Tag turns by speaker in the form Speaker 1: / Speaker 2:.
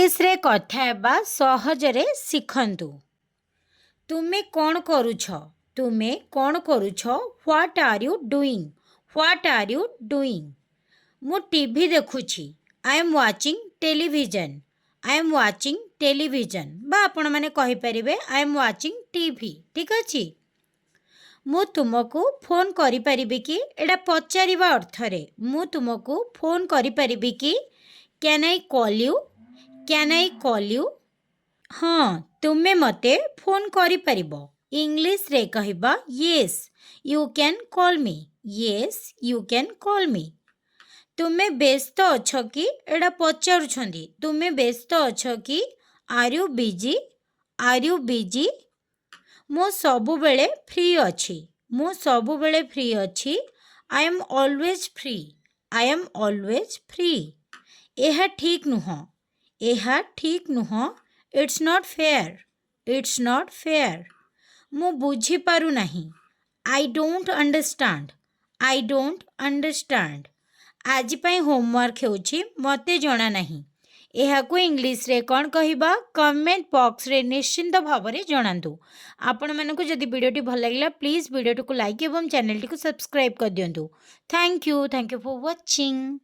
Speaker 1: English रे कथा हेबा सहजरे शिखंतु। तुमे कौन करुछ? तुमे कौन करुछ? What are you doing? What are you doing? मु टीवी देखुछि। I am watching television. I am watching television बा आपण माने कहि परिबे आई एम वाचिंग टीवी। ठीक अछि। मु तुमको फोन करि परिबे कि? एडा पचारिबा अर्थरे मु तुमको फोन करि परिबे कि? Can I call you? Can I call you? हाँ तुमे मते फोन करि परिबो। इंग्लिश रे कहिबा yes you can call me. Yes you can call me. तुमे व्यस्त अछ कि? एडा पचारुछंदी तुमे व्यस्त अछ कि? Are you busy? Are you busy? मो सबु बेले फ्री अछि। मो सबु बेले फ्री अछि। I am always free. I am always free. एहा ठीक नुह। एहा ठीक नुह। It's not fair. It's not fair. मु बुझी पारु नाही। I don't understand. I don't understand. आज पई होमवर्क हेउछि मते जणा नाही। एहाकु इंग्लिश रे कोन कहिबा? कमेंट बॉक्स रे निश्चिंत भावरे जणांतु। आपण मानको जदि वीडियोटी भल लागिला प्लीज वीडियोटी को लाइक एवं चैनल टी को सब्सक्राइब कर दियंतु। Thank you for watching.